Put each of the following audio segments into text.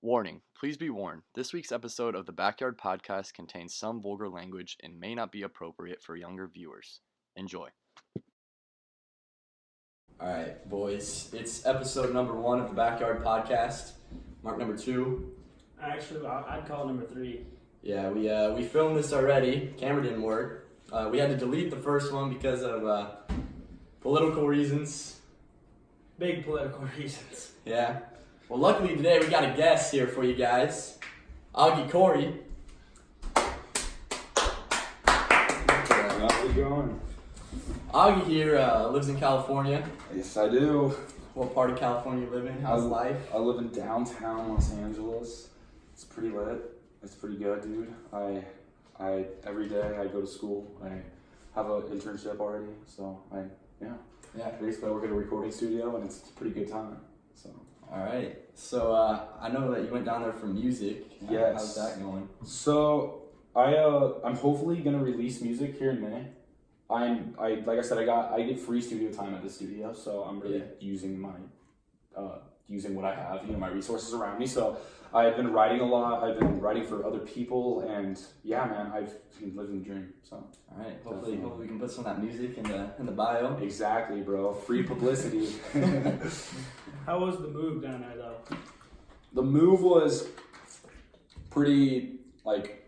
Warning, please be warned. This week's episode of the Backyard Podcast contains some vulgar language and may not be appropriate for younger viewers. Enjoy. Alright, boys. It's episode number 1 of the Backyard Podcast. Mark number 2. Actually, I'd call it number 3. Yeah, we filmed this already. Camera didn't work. We had to delete the first one because of political reasons. Big political reasons. Yeah. Well, luckily today we got a guest here for you guys. Augie Kouri. How's it going? Augie here lives in California. Yes, I do. What part of California you live in? How's life? I live in downtown Los Angeles. It's pretty lit. It's pretty good, dude. I every day I go to school. I have an internship already, so Yeah. Basically, I work at a recording studio, and it's a pretty good time. So. All right. So I know that you went down there for music. Yes. How's that going? So I'm hopefully gonna release music here in May. Like I said, I get free studio time at the studio, so I'm really using what I have, my resources around me. So I've been writing a lot. I've been writing for other people, and yeah, man, I've been living the dream. So all right. Hopefully we can put some of that music in the bio. Exactly, bro. Free publicity. How was the move down there, though? The move was pretty like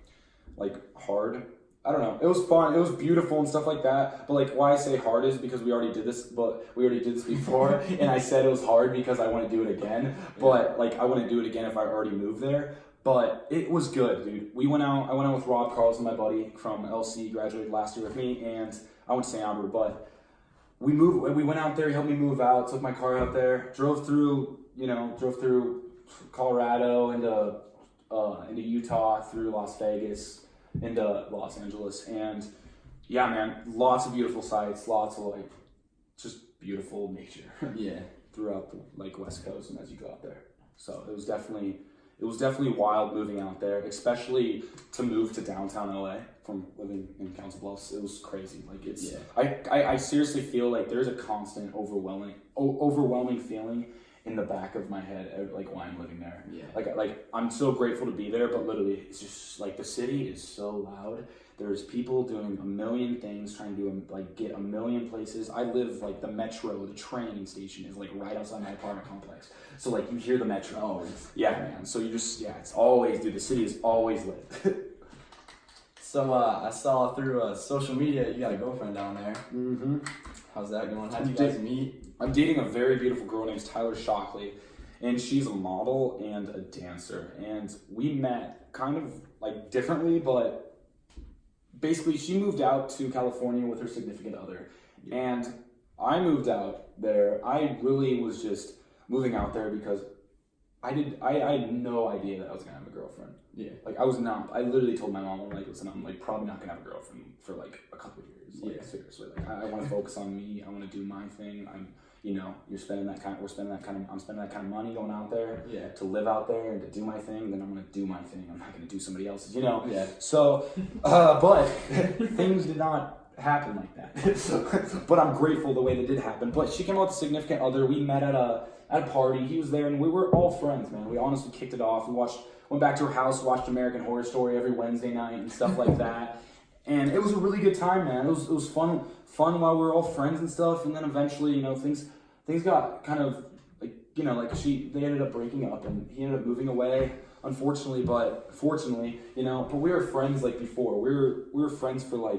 hard. I don't know. It was fun. It was beautiful and stuff like that. But why I say hard is because we already did this before, and I said it was hard because I want to do it again. But I wouldn't do it again if I already moved there. But it was good, dude. I went out with Rob Carlson, my buddy from LC, graduated last year with me, and I went to St. Albert. But we went out there. He helped me move out. Took my car out there. Drove through Colorado into Utah, through Las Vegas, into Los Angeles, and yeah, man, lots of beautiful sights, lots of just beautiful nature. Yeah, throughout the West Coast, and as you go out there, so it was definitely wild moving out there, especially to move to downtown LA from living in Council Bluffs. It was crazy. I seriously feel like there's a constant overwhelming feeling in the back of my head, while I'm living there. Yeah. I'm so grateful to be there, but literally, it's just the city is so loud. There's people doing a million things, trying to get a million places. I live the metro, the train station is right outside my apartment complex. So you hear the metro. Oh, yeah, man. So it's always, dude. The city is always lit. So I saw through social media you got a girlfriend down there. Mm-hmm. How's that going? How'd you guys meet? I'm dating a very beautiful girl named Tyler Shockley, and she's a model and a dancer. And we met kind of differently, but basically she moved out to California with her significant other. And I moved out there. I really was just moving out there because I had no idea that I was gonna have a girlfriend. Yeah. I was not. I literally told my mom, listen, I'm probably not gonna have a girlfriend for a couple of years. Seriously. I want to focus on me. I want to do my thing. I'm spending that kind of money going out there to live out there and to do my thing. Then I'm gonna do my thing. I'm not gonna do somebody else's. Yeah. So, but things did not happen like that. But I'm grateful the way that did happen. But she came out with a significant other. We met at a party. He was there, and we were all friends, man. We honestly kicked it off. We went back to her house, watched American Horror Story every Wednesday night and stuff like that. And it was a really good time, man. It was fun while we were all friends and stuff. And then eventually, things got kind of they ended up breaking up, and he ended up moving away, unfortunately. But fortunately, but we were friends before. We were friends for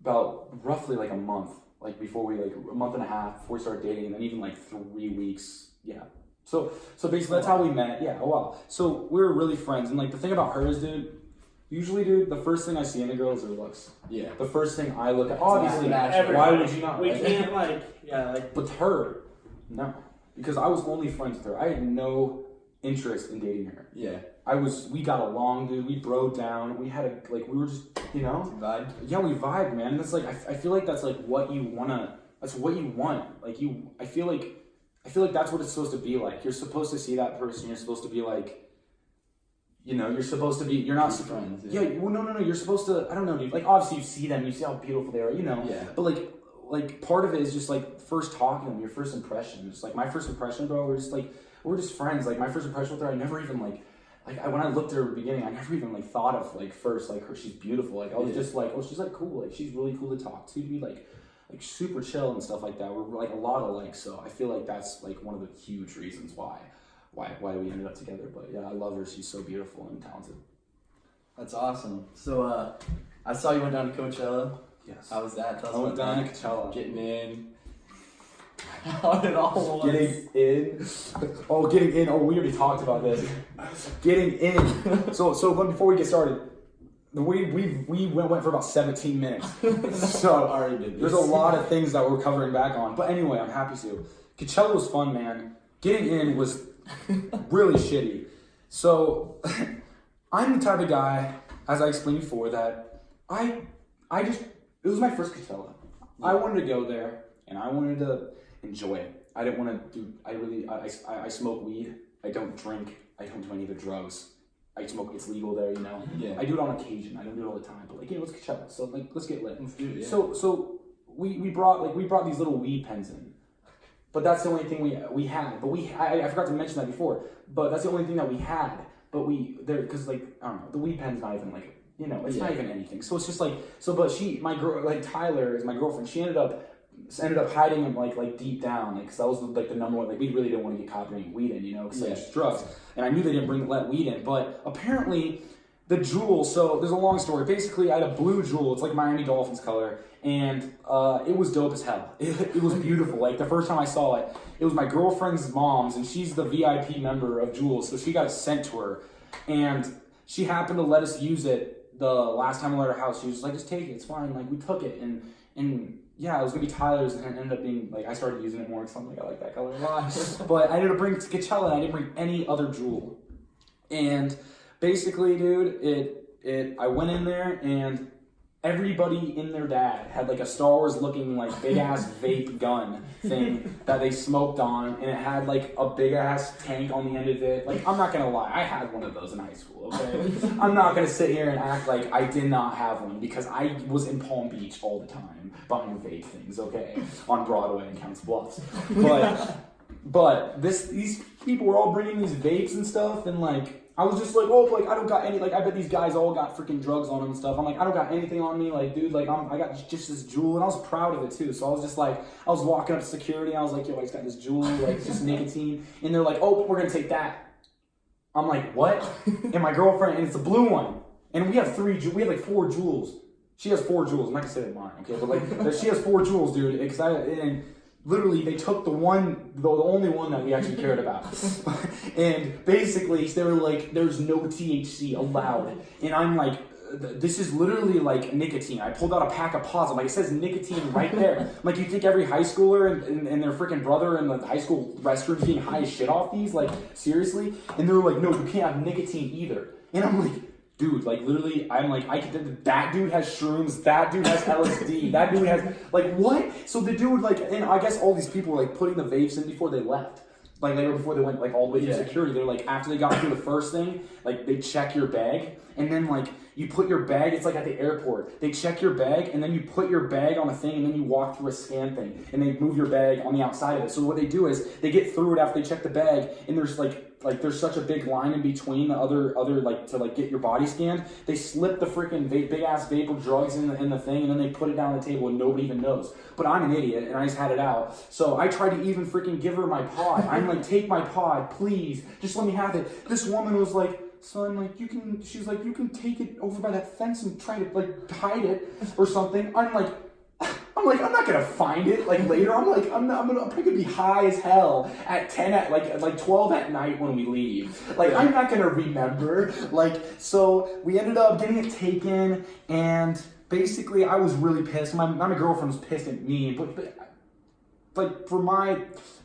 about roughly a month, before a month and a half before we started dating, and then even 3 weeks. Yeah. So basically that's how we met. Yeah. Oh wow. So we were really friends, and the thing about her is, dude. Usually, dude, the first thing I see in a girl is her looks. Yeah. The first thing I look at, obviously, why would you not? We can't But her, no, because I was only friends with her. I had no interest in dating her. Yeah. We got along, dude. We broke down. We had we were just, Vibe? Yeah, we vibed, man. And that's I feel like that's what you wanna. That's what you want. I feel like that's what it's supposed to be like. You're supposed to see that person. You're supposed to be you're supposed to be, you're not friends. Yeah, well, no, you're supposed to, I don't know, dude. Obviously you see them, you see how beautiful they are, Yeah. But part of it is just first talking to them, your first impression. Just my first impression, bro, we're we're just friends. Like my first impression with her, I never even when I looked at her at the beginning, I never even like thought of like first like her. She's beautiful. Like I was just like, oh, she's like cool. Like she's really cool to talk to. Be like super chill and stuff like that. We're like a lot alike. So I feel like that's like one of the huge reasons why we ended up together. But yeah, I love her. She's so beautiful and talented. That's awesome. So I saw you went down to Coachella. Yes. How was that? Tell us I went about down that. to Coachella. Getting in. How it all was. Getting in. Oh, getting in. Oh, we already talked about this. Getting in. So before we get started, we went for about 17 minutes. So already did this. There's a lot of things that we're covering back on. But anyway, I'm happy to. Coachella was fun, man. Getting in was really shitty. So I'm the type of guy, as I explained before, that it was my first Coachella. I wanted to go there and I wanted to enjoy it. I didn't want to I smoke weed. I don't drink. I don't do any of the drugs. I smoke, it's legal there, you know? Yeah. I do it on occasion. I don't do it all the time. But like, it's Coachella. So like, let's get lit. Let's do it, yeah. So we brought these little weed pens in. But that's the only thing we had. But I forgot to mention that before. But that's the only thing that we had. But because like, I don't know, the weed pen's not even like, you know, it's not even anything. So it's just like, but Tyler is my girlfriend. She ended up hiding them like deep down, like, cause that was like the number one. Like we really didn't want to get caught bringing weed in, you know, because it's drugs. And I knew they didn't let weed in, but apparently the jewel. So there's a long story. Basically, I had a blue jewel. It's like Miami Dolphins color, and it was dope as hell. It was beautiful. Like the first time I saw it, it was my girlfriend's mom's, and she's the VIP member of Jewel, so she got it sent to her, and she happened to let us use it the last time we were at her house. She was like, just take it, it's fine. Like we took it, and yeah, it was gonna be Tyler's, and it ended up being like I started using it more because I'm like, I like that color a lot. But I ended up bringing it to Coachella, and I didn't bring any other jewel. And basically, dude, I went in there, and everybody in their dad had like a Star Wars looking like big ass vape gun thing that they smoked on, and it had like a big ass tank on the end of it. Like, I'm not gonna lie, I had one of those in high school, okay? I'm not gonna sit here and act like I did not have one, because I was in Palm Beach all the time buying vape things, okay? On Broadway and Count's Bluffs. But these people were all bringing these vapes and stuff, and like, I was just like, oh, like, I don't got any, like, I bet these guys all got freaking drugs on them and stuff. I'm like, I don't got anything on me, like, dude, like, I got just this jewel, and I was proud of it, too. So I was just like, I was walking up to security, and I was like, yo, I just got this jewel, like, it's just nicotine, and they're like, oh, we're gonna take that. I'm like, what? And my girlfriend, and it's a blue one, and we have 4 jewels. She has 4 jewels, I'm not gonna say that mine, okay, but like, she has 4 jewels, dude, and literally, they took the only one that we actually cared about. And basically, they were like, there's no THC allowed. And I'm like, this is literally like nicotine. I pulled out a pack of pods. I'm like, it says nicotine right there. Like, you think every high schooler and their freaking brother in the high school restroom being high as shit off these? Like, seriously? And they were like, no, you can't have nicotine either. And I'm like, dude, like, literally, I'm like, that dude has shrooms, that dude has LSD, that dude has, like, what? So the dude, like, and I guess all these people were, like, putting the vapes in before they left. Like, before they went, like, all the way through security. They're like, after they got through the first thing, like, they check your bag, and then, like, you put your bag, it's like at the airport. They check your bag, and then you put your bag on a thing, and then you walk through a scan thing, and they move your bag on the outside of it. So what they do is, they get through it after they check the bag, and there's, like there's such a big line in between the other like to like get your body scanned. They slip the freaking big ass vape of drugs in the thing, and then they put it down on the table and nobody even knows. But I'm an idiot and I just had it out. So I tried to even freaking give her my pod. I'm like, take my pod, please. Just let me have it. This woman was like, son, like, she's like, you can take it over by that fence and try to like hide it or something. I'm like, I'm not gonna find it like later. I'm probably gonna be high as hell at 10 at like 12 at night when we leave. Like, I'm not gonna remember. Like, so we ended up getting it taken, and basically I was really pissed. My girlfriend was pissed at me, but like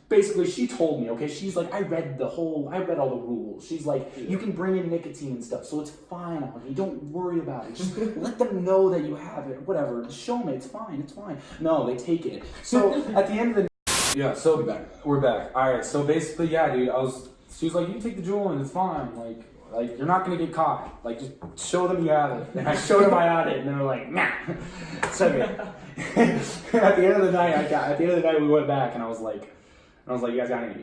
basically, she told me, okay, she's like, I read all the rules. She's like, you can bring in nicotine and stuff, so it's fine, Augie. Don't worry about it. Just let them know that you have it, whatever. Just show them it's fine. No, they take it. So at the end of the so we're back. All right, so basically, yeah, dude, she was like, you can take the jewel and it's fine. Like, you're not gonna get caught. Like, just show them you have it. And I showed them I had it, and they were like, nah. So at the end of the night, we went back, and I was like, And I was like, you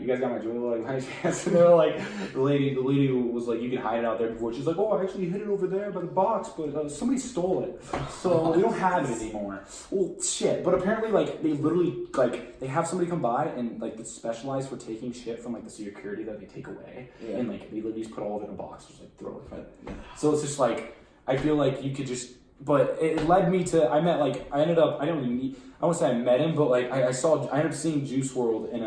guys got my jewel? Like, my chance. And they were like, the lady was like, you can hide it out there before. She's like, oh, I actually hid it over there by the box, but somebody stole it. So we don't have it anymore. Well, shit. But apparently, like, they literally, like, they have somebody come by and, like, it's specialized for taking shit from, like, the security that they take away. Yeah. And, like, they literally just put all of it in a box, just, like, throw it. Yeah. So it's just, like, I feel like you could just, but it led me to, I ended up, I won't say I met him, but, like, I ended up seeing Juice WRLD in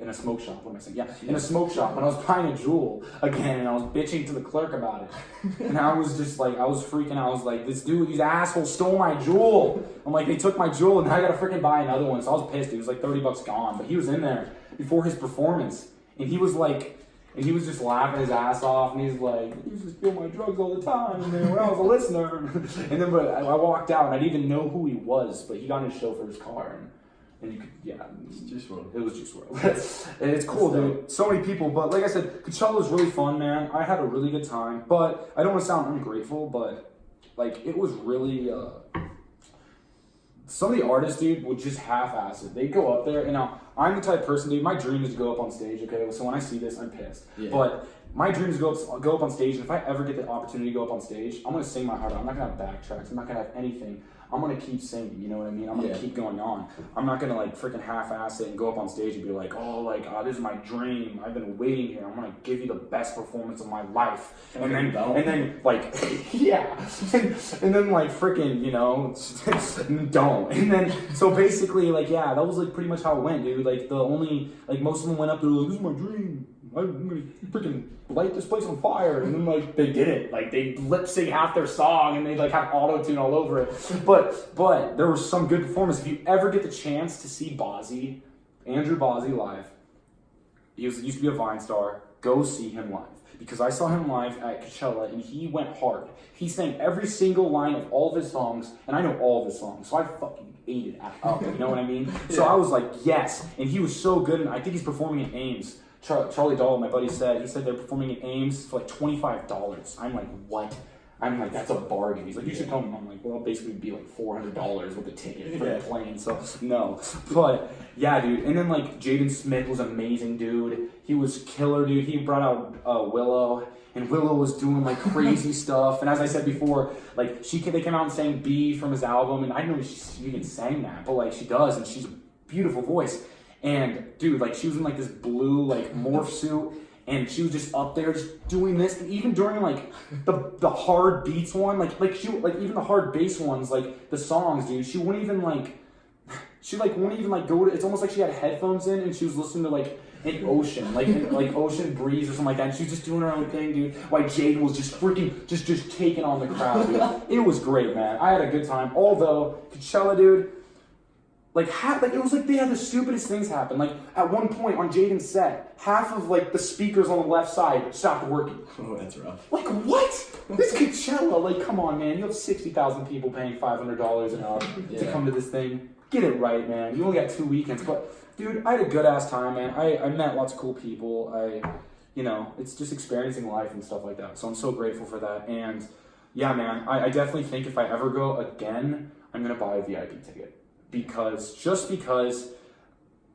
a smoke shop. What am I saying? Yeah, in a smoke shop. And I was buying a jewel again, and I was bitching to the clerk about it. And I was just like, I was freaking out. I was like, these assholes stole my jewel. I'm like, they took my jewel, and now I gotta freaking buy another one. So I was pissed. It was like $30 gone. But he was in there before his performance, and he was just laughing his ass off, and he's like, "You used to steal my drugs all the time, and then when I was a listener." And then, but I walked out, and I didn't even know who he was, but he got in his chauffeur's car, and you could, yeah, it's Juice WRLD. It was Juice WRLD. And it's cool, dude. So many people, but like I said, Coachella was really fun, man. I had a really good time, but I don't want to sound ungrateful, but like it was really. Some of the artists, dude, would just half-ass it. They'd go up there, and now I'm the type of person, dude. My dream is to go up on stage. Okay, so when I see this, I'm pissed. Yeah. But my dream is to go up on stage, and if I ever get the opportunity to go up on stage, I'm gonna sing my heart out. I'm not gonna have backtracks. I'm not gonna have anything. I'm gonna keep singing. You know what I mean? I'm gonna keep going on. I'm not gonna like freaking half-ass it and go up on stage and be like, oh, this is my dream. I've been waiting here. I'm gonna give you the best performance of my life. And then like, yeah. And then like freaking, you know, don't. And then so basically like yeah, that was like pretty much how it went, dude. Like most of them went up there like, this is my dream. I'm gonna freaking light this place on fire, and then like they did it, like they lip sync half their song, and they like have auto tune all over it. But there was some good performance. If you ever get the chance to see Andrew Bozzi live, he used to be a Vine star. Go see him live because I saw him live at Coachella, and he went hard. He sang every single line of all of his songs, and I know all of his songs, so I fucking ate it up. You know what I mean? Yeah. So I was like, yes, and he was so good, and I think he's performing in Ames. Charlie Dahl, my buddy, said they're performing at Ames for like $25. I'm like, what? I'm like, that's a bargain. He's like, you should come. I'm like, well, it'll basically be like $400 with the ticket for the plane. So no, but yeah, dude. And then like Jaden Smith was amazing, dude. He was killer, dude. He brought out Willow, and Willow was doing like crazy stuff. And as I said before, like they came out and sang B from his album, and I didn't know she even sang that, but like she does, and she's a beautiful voice. And dude, like she was in like this blue like morph suit, and she was just up there just doing this. And even during like the hard beats one, like even the hard bass ones, like the songs, dude, she wouldn't even like go to. It's almost like she had headphones in and she was listening to like an ocean, like ocean breeze or something like that. And she was just doing her own thing, dude. While Jaden was just freaking just taking on the crowd, dude. It was great, man. I had a good time. Although Coachella, dude. Like it was like they had the stupidest things happen. Like at one point on Jaden's set, half of like the speakers on the left side stopped working. Oh, that's rough. Like what? This Coachella, like come on, man. You have 60,000 people paying $500 an hour to come to this thing. Get it right, man. You only got 2 weekends, but dude, I had a good ass time, man. I met lots of cool people. It's just experiencing life and stuff like that. So I'm so grateful for that. And yeah, man, I definitely think if I ever go again, I'm gonna buy a VIP ticket. Because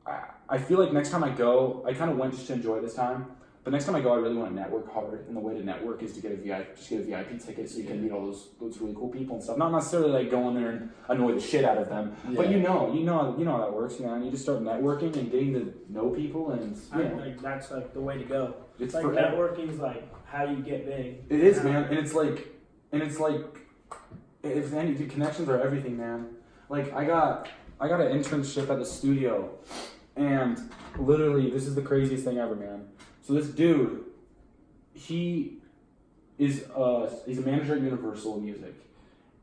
I feel like next time I go, I kind of went just to enjoy this time. But next time I go, I really want to network hard, and the way to network is to get a VIP ticket so you can meet all those really cool people and stuff. Not necessarily like go in there and annoy the shit out of them, but you know how that works. You know, you just start networking and getting to know people, and like that's like the way to go. It's like networking is like how you get big. It is, man, and it's like if any connections are everything, man. Like I got an internship at the studio, and literally this is the craziest thing ever, man. So this dude, he's a manager at Universal Music,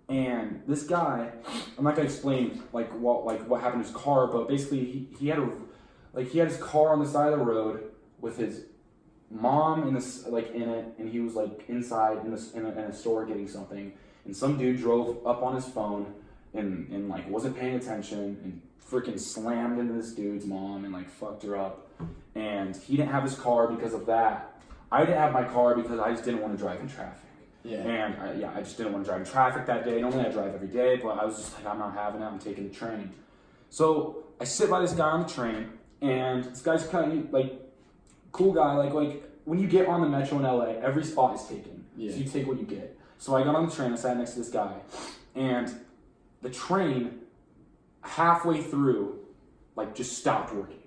and this guy, I'm not gonna explain what happened to his car, but basically he had his car on the side of the road with his mom in it, and he was like inside in a store getting something, and some dude drove up on his phone. And like wasn't paying attention and freaking slammed into this dude's mom and like fucked her up. And he didn't have his car because of that. I didn't have my car because I just didn't want to drive in traffic. Yeah. And I just didn't want to drive in traffic that day. Normally I drive every day, but I was just like, I'm not having it. I'm taking the train. So I sit by this guy on the train, and this guy's kind of like cool guy. Like when you get on the metro in LA, every spot is taken. Yeah. So you take what you get. So I got on the train. I sat next to this guy, and the train halfway through, like, just stopped working.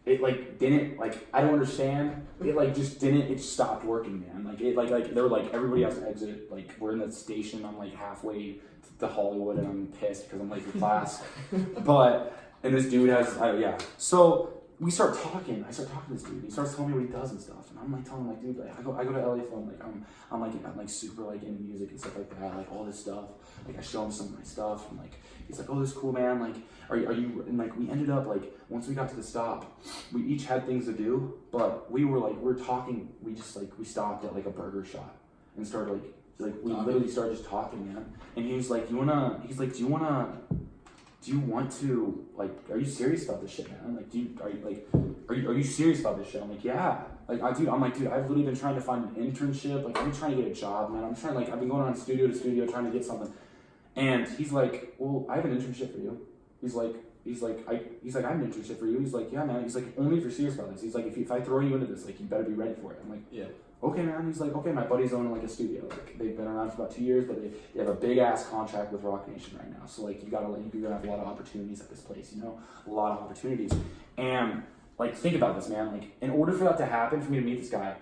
It like didn't, like, I don't understand. It like just didn't. It stopped working, man. Like it like they were like, everybody has to exit. Like, we're in the station. I'm like halfway to Hollywood, and I'm pissed because I'm late for class. And this dude has So we start talking. I start talking to this dude. He starts telling me what he does and stuff, and I'm like telling him, like, dude, like I go to LA film. Like I'm like super like into music and stuff like that. Like all this stuff. Like I show him some of my stuff, and like he's like, oh, this is cool, man. Like are you? And like we ended up, like, once we got to the stop, we each had things to do, but we were talking. We just like we stopped at like a burger shop and started like we literally started just talking, man. And he was like, do you want to, like, are you serious about this shit, man? Like, are you serious about this shit? I'm like, yeah. Like, I'm like, dude, I've literally been trying to find an internship. Like, I'm trying to get a job, man. I've been going on studio to studio trying to get something. And he's like, well, I have an internship for you. He's like, I have an internship for you. He's like, yeah, man. He's like, only if you're serious about this. He's like, if I throw you into this, like, you better be ready for it. I'm like, yeah. Okay, man. He's like, okay, my buddy's owning like a studio. Like, they've been around for about 2 years, but they have a big ass contract with Rock Nation right now. So like, you're gonna have a lot of opportunities at this place, you know, a lot of opportunities. And like, think about this, man. Like, in order for that to happen, for me to meet this guy,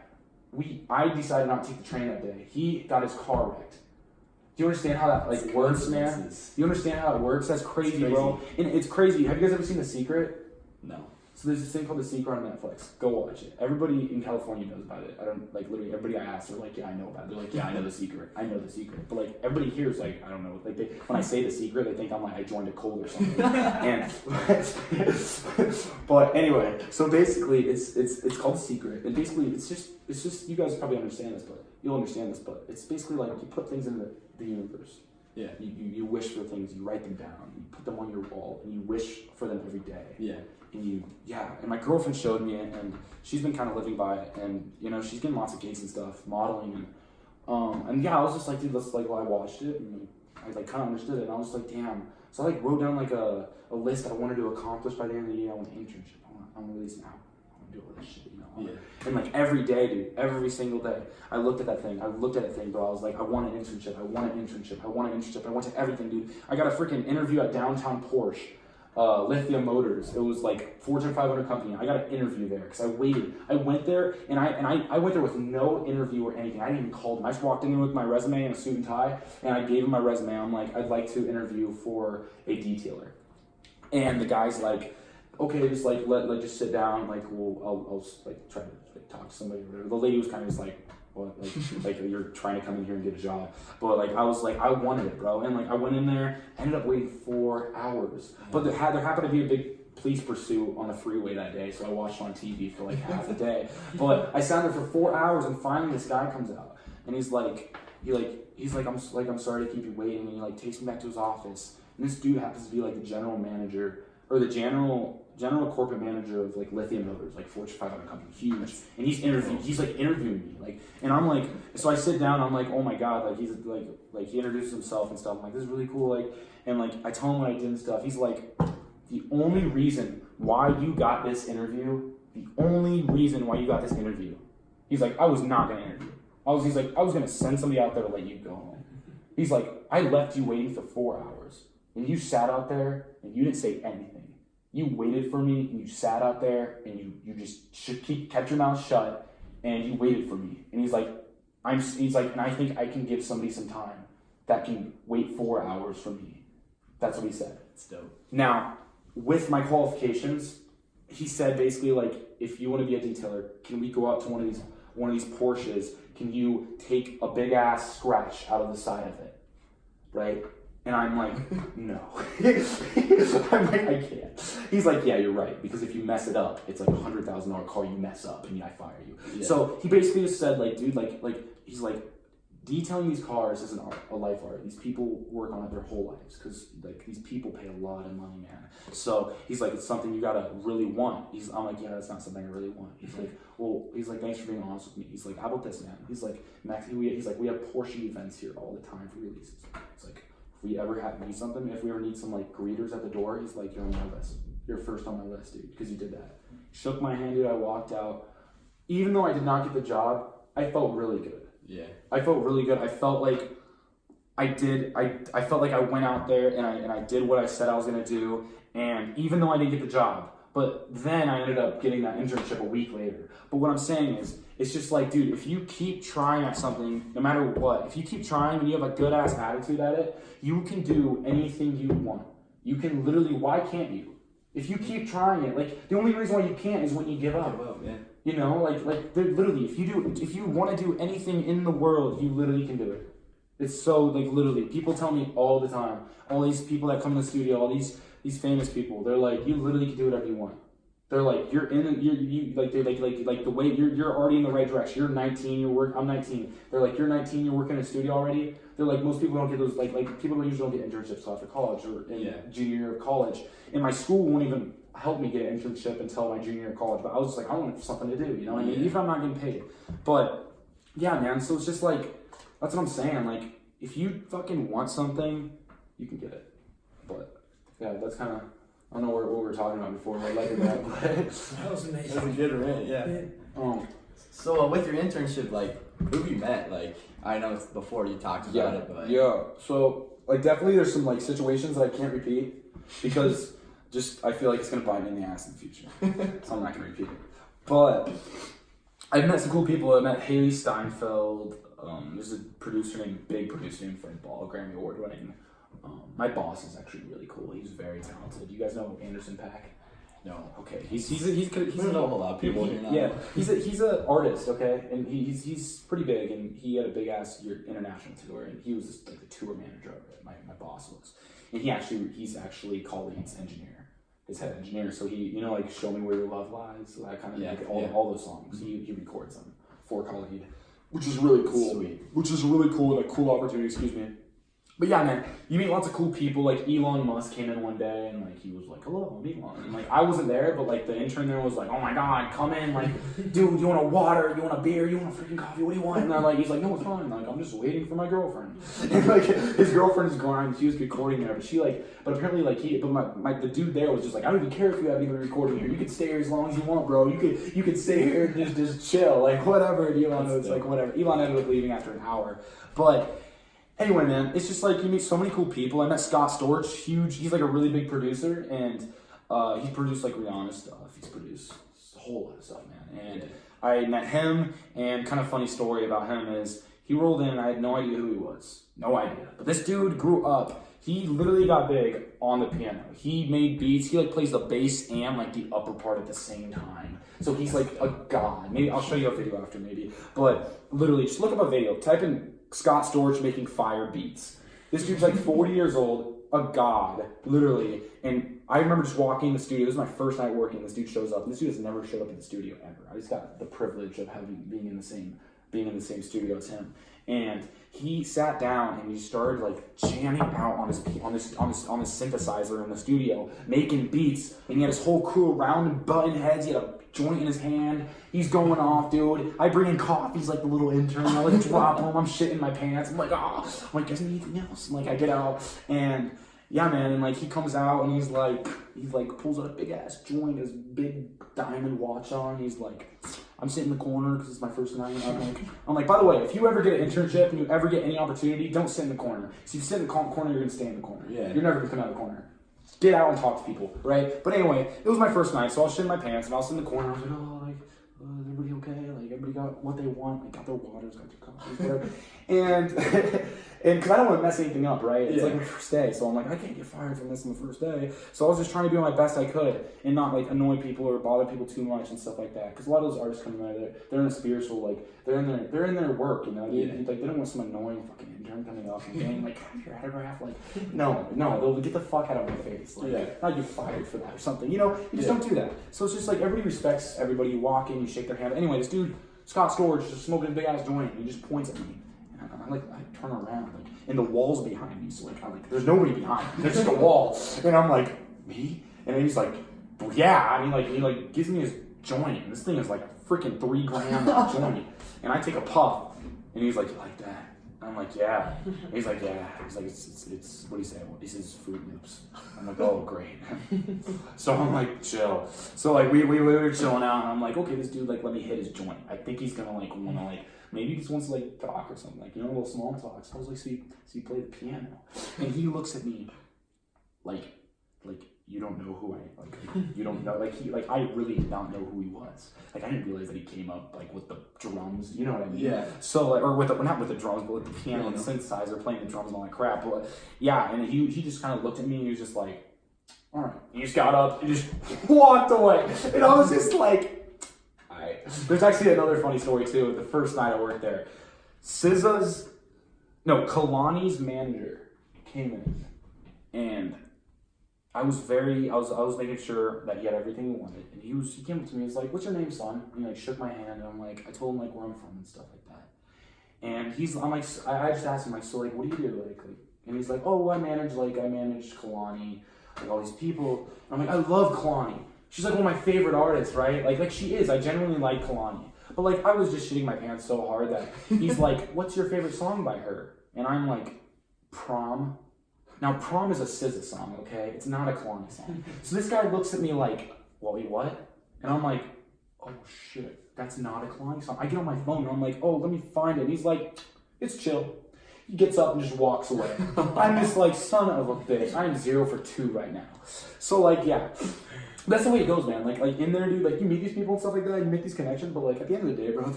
I decided not to take the train that day. He got his car wrecked. Do you understand how that like works, man? Do you understand how it works? That's crazy, bro. And it's crazy. Have you guys ever seen The Secret? No. So there's this thing called The Secret on Netflix. Go watch it. Everybody in California knows about it. I don't, like, literally everybody I ask, they're like, yeah, I know about it. They're like, yeah, I know The Secret. I know The Secret. But like, everybody here is like, I don't know. Like, when I say The Secret, they think I'm like, I joined a cult or something. But anyway, so basically it's called The Secret. And basically it's just you guys probably understand this, but you'll understand this, but it's basically like you put things in the universe. Yeah. You wish for things, you write them down, you put them on your wall, and you wish for them every day. Yeah. And and my girlfriend showed me it, and she's been kind of living by it, and you know, she's getting lots of gigs and stuff, modeling, and I was just like, dude, I watched it, and I like kind of understood it, and I was like, damn. So I like wrote down like a list I wanted to accomplish by the end of the year. I want an internship. I want to release now. I want to do all this shit, you know. Yeah. And like every day, dude, every single day, I looked at that thing, but I was like, I want an internship. I want an internship. I want an internship. I went to everything, dude. I got a freaking interview at downtown Porsche. Lithium Motors. It was like Fortune 500 company. I got an interview there because I waited. I went there and I went there with no interview or anything. I didn't even call them. I just walked in with my resume and a suit and tie, and I gave him my resume. I'm like, I'd like to interview for a detailer. And the guy's like, okay, just like let just sit down. Like, I'll like try to like talk to somebody or whatever. The lady was kind of just like, what, like you're trying to come in here and get a job. But like I was like, I wanted it, bro. And like I went in there, ended up waiting 4 hours. But there happened to be a big police pursuit on the freeway that day, so I watched on TV for like half the day. But I sat there for 4 hours, and finally this guy comes out, and he's like, I'm sorry to keep you waiting, and he like takes me back to his office. And this dude happens to be like the general manager or the general corporate manager of like Lithium Motors, like Fortune 500 company, huge. And he's like interviewing me, like, and I'm like, so I sit down, I'm like, oh my god, like he's like he introduces himself and stuff. I'm like, this is really cool, like, and like I tell him what I did and stuff. He's like, the only reason why you got this interview, he's like, I was not gonna interview. He's like, I was gonna send somebody out there to let you go home. He's like, I left you waiting for 4 hours, and you sat out there and you didn't say anything. You waited for me, and you sat out there, and you just kept your mouth shut, and you waited for me. And he's like, and I think I can give somebody some time that can wait 4 hours for me. That's what he said. It's dope. Now, with my qualifications, he said basically like, if you want to be a detailer, can we go out to one of these Porsches? Can you take a big ass scratch out of the side of it, right? And I'm like, no. I'm like, I can't. He's like, yeah, you're right. Because if you mess it up, it's like $100,000 car you mess up and I fire you. Yeah. So he basically just said, like, dude, like he's like, detailing these cars is an art, a life art. These people work on it their whole lives because like these people pay a lot of money, man. So he's like, it's something you gotta really want. I'm like, yeah, that's not something I really want. He's like, well, thanks for being honest with me. He's like, how about this, man? He's like, Max, we have Porsche events here all the time for releases. It's like we ever need something, if we ever need some like greeters at the door, he's like, you're on my list. You're first on my list, dude, because you did that. Shook my hand, dude. I walked out. Even though I did not get the job, I felt really good. Yeah. I felt really good. I felt like I felt like I went out there and I did what I said I was gonna do. And even though I didn't get the job, but then I ended up getting that internship a week later. But what I'm saying is, it's just like, dude, if you keep trying at something, no matter what, if you keep trying and you have a good ass attitude at it, you can do anything you want. You can literally, why can't you? If you keep trying it, like, the only reason why you can't is when you give up. Yeah. You know, like literally, if you want to do anything in the world, you literally can do it. It's so, like, literally, people tell me all the time, all these people that come in the studio, all these famous people, they're like, you literally can do whatever you want. They're like, they're like the way you're already in the right direction. You're 19, I'm 19. They're like, you're 19, you're working in a studio already. They're like, most people don't get those, like people usually don't get internships after college or in junior year of college. And my school won't even help me get an internship until my junior year of college. But I was just like, I want something to do, you know what I mean? Even if I'm not getting paid. But yeah, man, so it's just like, that's what I'm saying. Like, if you fucking want something, you can get it. But yeah, that's kind of, I don't know what we were talking about before, but I like that. But That was amazing. That's a good rant, yeah. So with your internship, like, who have you met? Like, I know it's before you talked about it, but yeah. So like, definitely there's some like situations that I can't repeat because just I feel like it's gonna bite me in the ass in the future, so I'm not gonna repeat it. But I've met some cool people. I met Haley Steinfeld. There's a big producer named Fred Ball, Grammy Award winning. My boss is actually really cool. He's very talented. You guys know Anderson .Paak? no. Okay, he's We don't know a lot of people here now. Yeah, he's an artist, okay, and he's pretty big, and he had a big ass international tour, and he was just like the tour manager of it. My boss was, and he's actually Colleen's engineer, his head engineer. So he, like Show Me Where Your Love Lies, so that kind of like all those songs. He records them for Colleen, which is really cool. Sweet. Which is really cool and a cool opportunity. Excuse me. But yeah, man, you meet lots of cool people. Like Elon Musk came in one day and like he was like, "Hello, I'm Elon." And like I wasn't there, but like the intern there was like, "Oh my god, come in! Like, dude, you want a water? You want a beer? You want a freaking coffee? What do you want?" And he's like, "No, it's fine. Like, I'm just waiting for my girlfriend." And like his girlfriend is gone. She was recording there, but apparently the dude there was just like, "I don't even care if you have even recording here. You can stay here as long as you want, bro. You could stay here and just chill, like whatever." And Elon was like, "Whatever." Elon ended up leaving after an hour, but. Anyway, man, it's just like you meet so many cool people. I met Scott Storch, huge. He's like a really big producer, and he's produced like Rihanna stuff. He's produced a whole lot of stuff, man. And I met him, and kind of funny story about him is he rolled in, and I had no idea who he was. No idea. But this dude grew up. He literally got big on the piano. He made beats. He like plays the bass and like the upper part at the same time. So he's like a god. Maybe I'll show you a video after maybe. But literally, just look up a video. Type in Scott Storch making fire beats. This dude's like 40 years old, a god, literally. And I remember just walking in the studio. This is my first night working. This dude shows up, and this dude has never showed up in the studio ever. I just got the privilege of being in the same studio as him. And he sat down and he started like jamming out on his synthesizer in the studio, making beats. And he had his whole crew around him, button heads. He had a joint in his hand. He's going off, dude. I bring in coffees like the little intern. I like drop them. I'm shitting my pants. I'm like, isn't anything else? And like I get out and yeah, man. And like he comes out and he's like pulls out a big ass joint, his big diamond watch on. He's like, I'm sitting in the corner because it's my first night. I'm like, by the way, if you ever get an internship and you ever get any opportunity, don't sit in the corner. So if you sit in the corner, you're gonna stay in the corner. Yeah. You're never gonna come out of the corner. Get out and talk to people, right? But anyway, it was my first night, so I was shitting my pants and I was in the corner. I was like, is everybody okay? Like, everybody got what they want, like, got their waters, got their coffees, whatever. And because I don't want to mess anything up, right? It's like my first day, so I'm like, I can't get fired from this on the first day. So I was just trying to do my best I could and not like annoy people or bother people too much and stuff like that. Because a lot of those artists coming out of there, they're in a spiritual, like they're in their work, you know. They don't want some annoying fucking intern coming up and being like, have your autograph, like, no, they'll get the fuck out of my face, like, not get fired for that or something, you know. You just don't do that. So it's just like everybody respects everybody. You walk in, you shake their hand. Anyway, this dude Scott Storch just smoking a big ass joint. And he just points at me. I turn around, like, and the wall's behind me, so like there's nobody behind me. There's just a wall, and I'm like, me? And then he's like, well, yeah. I mean, like, he like gives me his joint. And this thing is like a freaking $3 grand joint, and I take a puff, and he's like, you like that? I'm like, yeah. He's like, yeah. He's like, it's what do you say? He says Fruit Loops. I'm like, oh, great. So I'm like, chill. So like we were chilling out, and I'm like, okay, this dude like let me hit his joint. I think he's gonna like wanna like maybe he just wants to like talk or something, like, you know, a little small talk. So I was like, so you play the piano, and he looks at me like you don't know who I am. Like you don't know, like he, like I really did not know who he was. Like I didn't realize that he came up like with the drums, you know what I mean? Yeah. So like, or with the, well, not with the drums, but with the piano and the synthesizer, playing the drums and all that crap. But yeah, and he just kind of looked at me and he was just like, all right. He just got up and just walked away, and I was just like, all right. There's actually another funny story too. The first night I worked there, Kalani's manager came in, and I was making sure that he had everything he wanted, and he came up to me. He's like, "What's your name, son?" And he like shook my hand, and I'm like, I told him like where I'm from and stuff like that. And I just asked him like, so like, what do you do like, and he's like, oh, I manage Kalani, like all these people. And I'm like, I love Kalani. She's like one of my favorite artists, right? Like she is. I genuinely like Kalani, but like I was just shitting my pants so hard that he's like, what's your favorite song by her? And I'm like, Prom. Now, Prom is a SZA song, okay? It's not a Kalani song. So this guy looks at me like, well, wait, what? And I'm like, oh shit, that's not a Kalani song. I get on my phone and I'm like, oh, let me find it. And he's like, it's chill. He gets up and just walks away. I'm just like, son of a bitch. I'm 0 for 2 right now. So like, yeah. That's the way it goes, man. Like in there, dude, like you meet these people and stuff like that, you make these connections, but like at the end of the day, bro,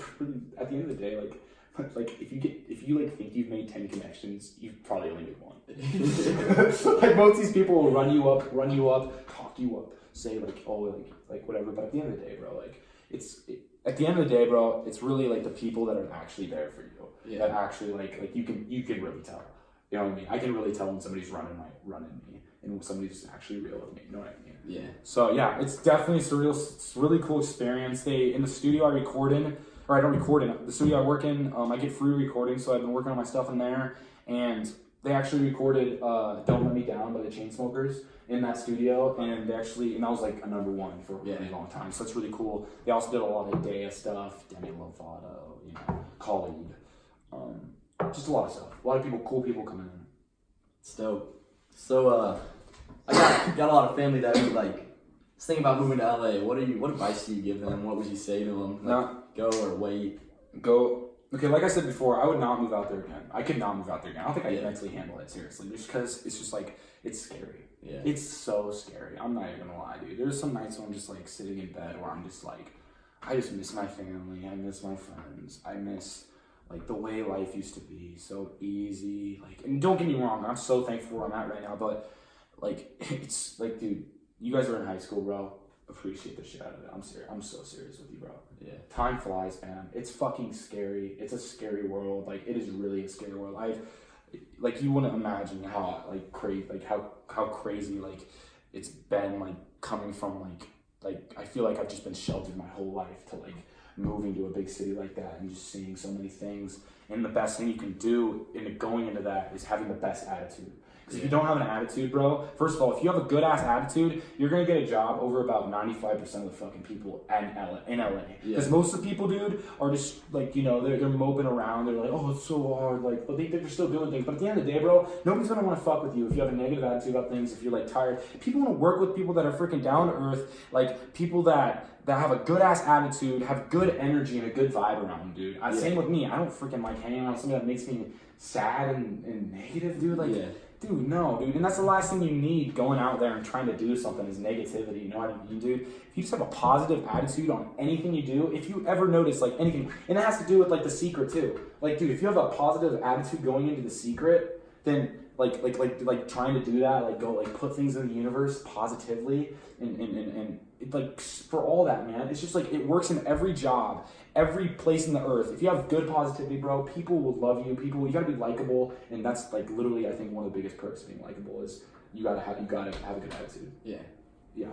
at the end of the day, like if you like think you've made 10 connections, you've probably only made 1. Like most of these people will run you up, talk you up, say like, oh, like whatever. But at the end of the day, bro, like at the end of the day, bro, it's really like the people that are actually there for you. Yeah. That actually like you can really tell. You know what I mean? I can really tell when somebody's running me, and when somebody's actually real with me. You know what I mean? Yeah. So yeah, it's definitely surreal. It's a really cool experience. In the studio I record in. Or I don't record in the studio I work in. I get free recording, so I've been working on my stuff in there. And they actually recorded "Don't Let Me Down" by the Chainsmokers in that studio, and that was like a #1 for a really long time. So that's really cool. They also did a lot of Dea stuff, Demi Lovato, Khalid, just a lot of stuff. A lot of cool people coming in. It's dope. So I got a lot of family that would like think about moving to LA. What advice do you give them? What would you say to them? Like, go or wait? Go. Okay, like I said before, I would not move out there again. I could not move out there again. I don't think I could mentally handle it, seriously. Just because it's just like, it's scary. Yeah. It's so scary. I'm not even gonna lie, dude. There's some nights when I'm just like sitting in bed where I'm just like, I just miss my family. I miss my friends. I miss like the way life used to be. So easy. Like, and don't get me wrong, I'm so thankful where I'm at right now, but like, it's like, dude, you guys are in high school, bro. Appreciate the shit out of it. I'm serious. I'm so serious with you, bro. Yeah. Time flies, man. It's fucking scary. It's a scary world. Like, it is really a scary world. Like, you wouldn't imagine how like crazy, like how crazy like it's been, like coming from like I feel like I've just been sheltered my whole life to like moving to a big city like that and just seeing so many things. And the best thing you can do in going into that is having the best attitude. Because if you don't have an attitude, bro, first of all, if you have a good ass attitude, you're gonna get a job over about 95% of the fucking people in LA. Because most of the people, dude, are just like, they're moping around. They're like, oh, it's so hard. Like, but they're still doing things. But at the end of the day, bro, nobody's gonna want to fuck with you if you have a negative attitude about things. If you're like tired, people want to work with people that are freaking down to earth, like people that have a good ass attitude, have good energy and a good vibe around them, dude. Same with me. I don't freaking like hanging out with somebody that makes me sad and negative, dude. Like. Yeah. Dude, no, dude. And that's the last thing you need going out there and trying to do something is negativity. You know what I mean, dude? If you just have a positive attitude on anything you do, if you ever notice, like, anything, and it has to do with, like, The Secret, too. Like, dude, if you have a positive attitude going into The Secret, then, like trying to do that, like, go, like, put things in the universe positively, and it, like, for all that, man, it's just, like, it works in every job, every place in the earth. If you have good positivity, bro, people will love you. You gotta be likable, and that's like literally, I think, one of the biggest perks of being likable is you gotta have a good attitude. Yeah,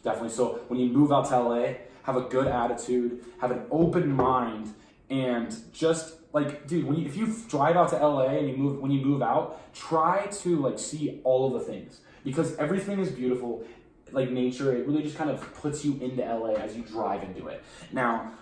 definitely. So when you move out to LA, have a good attitude, have an open mind, and just like, dude, if you drive out to LA and when you move out, try to like see all of the things because everything is beautiful. Like nature, it really just kind of puts you into LA as you drive into it. Now,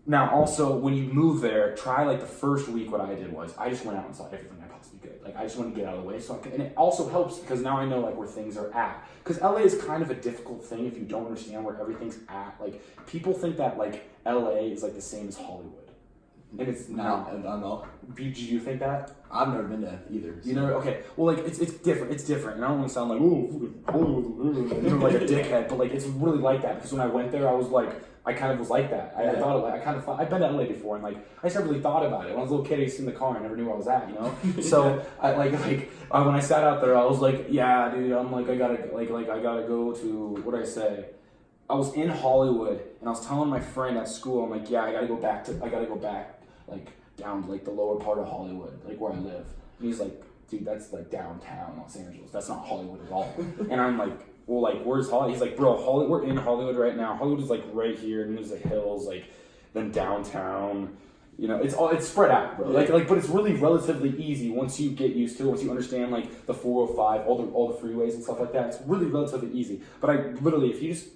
Now, also, when you move there, try like the first week. What I did was I just went out and saw everything I possibly could. Like I just want to get out of the way, so I could, and it also helps because now I know like where things are at. Because LA is kind of a difficult thing if you don't understand where everything's at. Like people think that like LA is like the same as Hollywood, and it's not. I don't know. Do you think that? I've never been to either. You know, okay. Well, like it's different. It's different, and I don't want to sound like like a dickhead, but like it's really like that. Because when I went there, I was like, I kind of was like that. I thought like I kind of thought I've been to LA before, and like I just never really thought about it. When I was a little kid, I used to sit in the car and never knew where I was at. You know, so I when I sat out there, I was like, yeah, dude, I'm like I gotta go to what did I say? I was in Hollywood, and I was telling my friend at school, I'm like, yeah, I gotta go back like down to like the lower part of Hollywood, like where I live. And he's like, dude, that's like downtown Los Angeles. That's not Hollywood at all. And I'm like, well, like, where's Hollywood? He's like, bro, we're in Hollywood right now. Hollywood is like right here, and there's the hills, like then downtown. You know, it's spread out, bro. Yeah. Like, but it's really relatively easy once you get used to it. Once you understand like the 405, all the freeways and stuff like that. It's really relatively easy. But I literally, if you just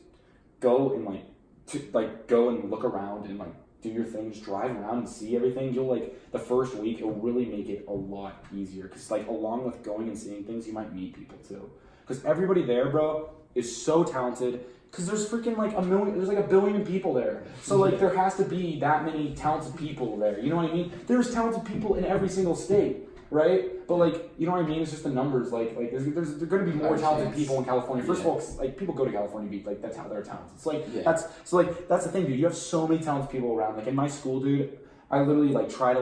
go and go and look around and like do your thing, just drive around and see everything, you'll like the first week it'll really make it a lot easier. Because like along with going and seeing things, you might meet people too. Because everybody there, bro, is so talented. Because there's freaking like there's like 1 billion people there. So like there has to be that many talented people there. You know what I mean? There's talented people in every single state, right? But like, you know what I mean? It's just the numbers. Like there's going to be more talented people in California. First of all, like people go to California to be like that's how they're talented. It's like that's the thing, dude. You have so many talented people around. Like in my school, dude, I literally try to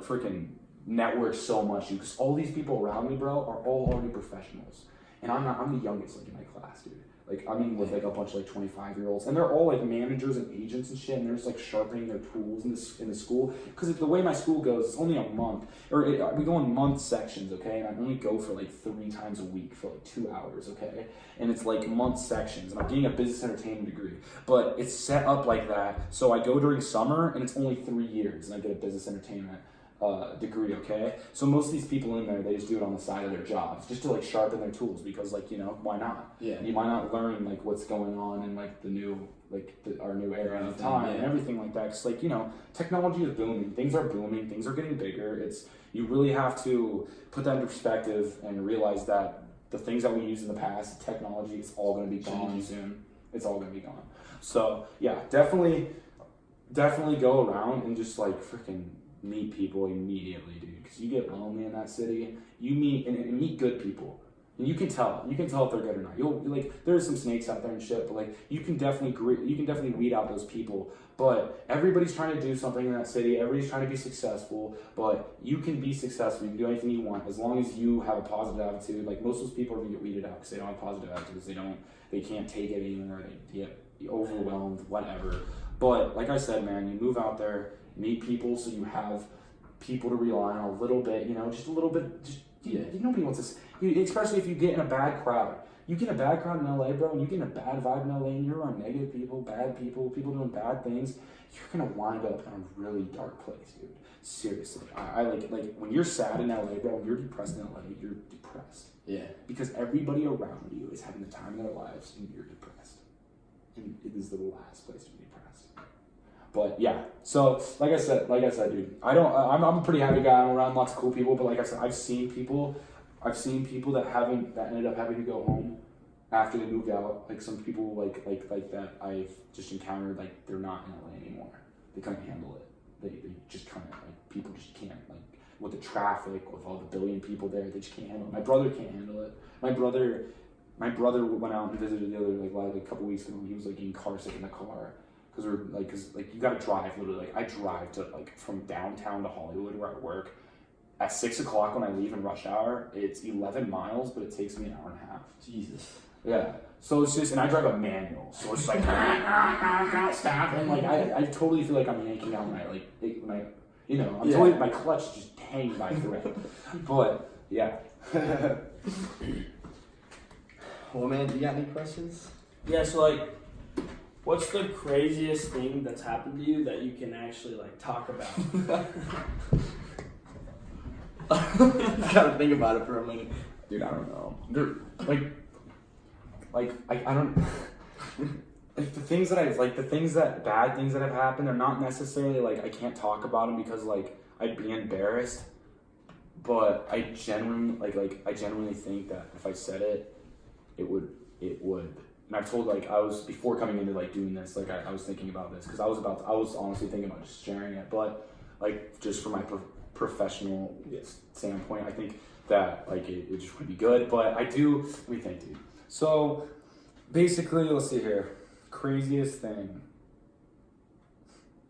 freaking network so much, dude. Because all these people around me, bro, are all already professionals, and I'm the youngest like in my class, dude. Like, I'm in with, like, a bunch of, like, 25-year-olds. And they're all, like, managers and agents and shit. And they're just, like, sharpening their tools in the school. Because the way my school goes, it's only a month. We go in month sections, okay? And I only go for, like, 3 times a week for, like, 2 hours, okay? And it's, like, month sections. And I'm getting a business entertainment degree. But it's set up like that. So I go during summer, and it's only 3 years. And I get a business entertainment degree, okay? So most of these people in there, they just do it on the side of their jobs just to like sharpen their tools because like, you know, why not? Yeah. You might not learn like what's going on in like the new, like our new era of time and everything like that. Just like, you know, technology is booming. Things are booming. Things are getting bigger. You really have to put that into perspective and realize that the things that we used in the past, technology is all going to be gone soon. It's all going to be gone. So yeah, definitely go around and just like freaking meet people immediately, dude. Because you get lonely in that city. You meet and meet good people, and you can tell if they're good or not. You'll like there's some snakes out there and shit, but like you can definitely weed out those people. But everybody's trying to do something in that city. Everybody's trying to be successful, but you can be successful. You can do anything you want as long as you have a positive attitude. Like most of those people are gonna get weeded out because they don't have positive attitudes. They can't take it anymore. They get overwhelmed, whatever. But like I said, man, you move out there. Meet people so you have people to rely on a little bit, you know, just a little bit. Nobody wants this, especially if you get in a bad crowd. You get in a bad crowd in LA, bro, and you get in a bad vibe in LA, and you're around negative people, bad people doing bad things. You're gonna wind up in a really dark place, dude. Seriously, I like when you're sad in LA, bro. When you're depressed in LA, you're depressed. Yeah. Because everybody around you is having the time of their lives, and you're depressed. And it is the last place to be depressed. But yeah, so like I said, dude, I'm a pretty happy guy. I'm around lots of cool people, but like I said, I've seen people that ended up having to go home after they moved out. Like some people like that I've just encountered, like they're not in LA anymore. They couldn't handle it. They just kind of like people just can't, like with the traffic, with all the 1 billion people there, they just can't handle it. My brother can't handle it. My brother went out and visited the other like a couple weeks ago. He was like getting car sick in the car. Because you gotta drive literally. Like I drive to like from downtown to Hollywood where I work at 6 o'clock when I leave in rush hour. It's 11 miles, but it takes me an hour and a half. Jesus. Yeah. So it's just, and I drive a manual, so it's like stop, and like I totally feel like I'm yanking out my clutch just hanging by a thread. But yeah. Well, man, do you got any questions? Yeah. So like. What's the craziest thing that's happened to you that you can actually like talk about? Gotta think about it for a minute. Dude, I don't know. I don't. like the bad things that have happened, they're not necessarily like I can't talk about them because like I'd be embarrassed. But I genuinely think that if I said it, it would. And I've told I was before coming into doing this, I was thinking about this because I was honestly thinking about just sharing it. But just from my professional standpoint, I think that it just would be good. But I do. Let me think, dude. So basically, let's see here. Craziest thing.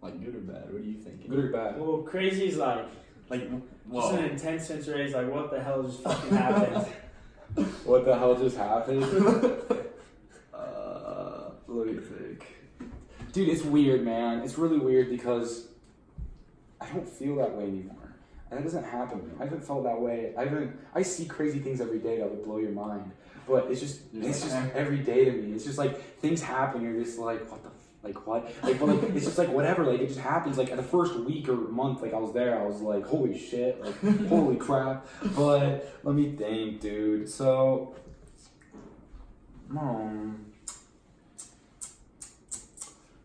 Good or bad? What are you thinking? Good or bad? Well, crazy's just an intense sense raise. What the hell just fucking happened? What the hell just happened? Let me think. Dude, it's weird, man. It's really weird because I don't feel that way anymore. And that doesn't happen to me. I haven't felt that way. I see crazy things every day that would blow your mind. But it's just every day to me. It's just things happen. You're just what the what? It's just whatever. It just happens. The first week or month, I was there, I was holy shit, holy crap. But let me think, dude. So,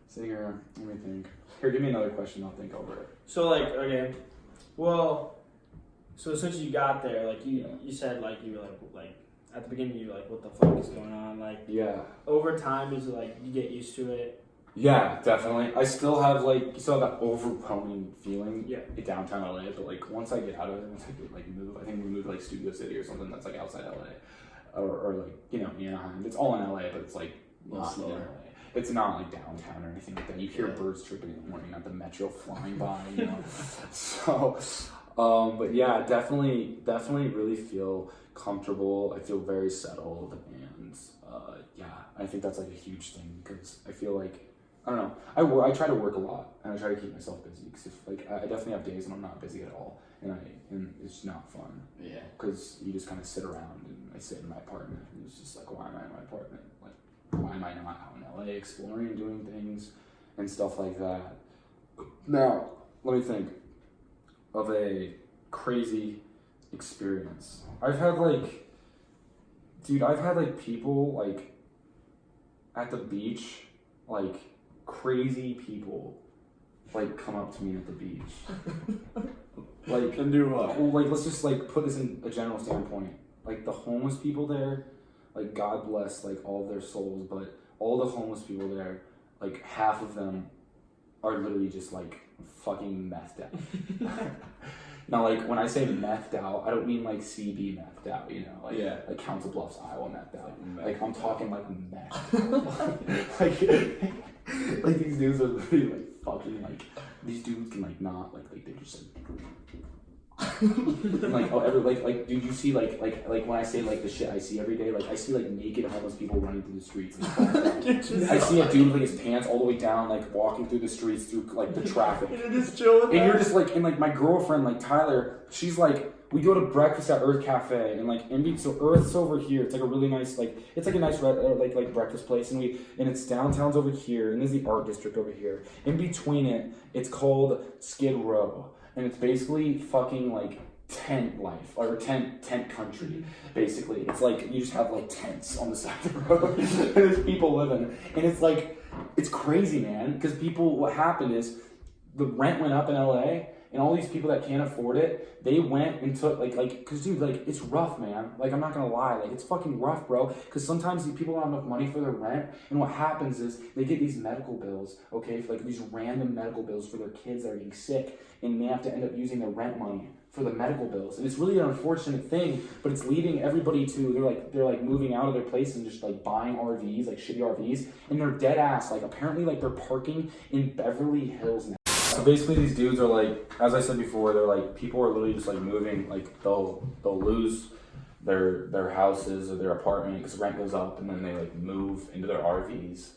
sit here. Let me think. Here, give me another question. I'll think over it. So, okay. Well, so as soon as you got there, you said, you were at the beginning, you were what the fuck is going on? Yeah. Over time, is it you get used to it? Yeah, definitely. I still have that overwhelming feeling in downtown LA, but once I get out of it, once I move, I think we move to Studio City or something that's outside LA, or Anaheim. It's all in LA, but it's not in LA. It's not downtown or anything like that. You hear birds chirping in the morning, not the metro flying by, So, but yeah, definitely really feel comfortable. I feel very settled, and I think that's a huge thing because I feel I don't know. I try to work a lot and I try to keep myself busy because I definitely have days when I'm not busy at all and it's not fun. Yeah. Because you just kind of sit around and I sit in my apartment and it's just why am I in my apartment? Why am I not out in LA exploring and doing things and stuff like that? Now, let me think of a crazy experience. I've had people at the beach, crazy people come up to me at the beach. And do what? Well, let's just put this in a general standpoint. The homeless people there, God bless all of their souls, but all the homeless people there, half of them are literally just fucking methed out. Now, like, when I say methed out, I don't mean like CB methed out, you know? Like, yeah. Like Council Bluffs, Iowa methed out. Like I'm talking like meth. like these dudes are literally like fucking like, these dudes can like not, like they're just like, oh, like, dude, you see, like when I say like the shit I see every day, like I see like naked homeless people running through the streets. I see a dude with like his pants all the way down, like walking through the streets through like the traffic. You're just chilling. And you're just like, and like my girlfriend, like Tyler, she's like, we go to breakfast at Earth Cafe, and like so Earth's over here. It's like a really nice, like it's like a nice like breakfast place, and it's downtown's over here, and there's the art district over here. In between it, it's called Skid Row. And it's basically fucking like tent life, or tent country, basically. It's like, you just have like tents on the side of the road, and there's people living. And it's like, it's crazy, man, because what happened is, the rent went up in LA, and all these people that can't afford it, they went and took, because dude, like, it's rough, man. Like, I'm not gonna lie, like, it's fucking rough, bro. Because sometimes these people don't have enough money for their rent, and what happens is, they get these medical bills, okay, like these random medical bills for their kids that are getting sick, and they have to end up using their rent money for the medical bills. And it's really an unfortunate thing, but it's leading everybody to, they're moving out of their place and just like buying RVs, like shitty RVs, and they're dead ass, like apparently like they're parking in Beverly Hills now. So basically these dudes are like, as I said before, they're like, people are literally just like moving, like they'll lose their houses or their apartment because rent goes up, and then they like move into their RVs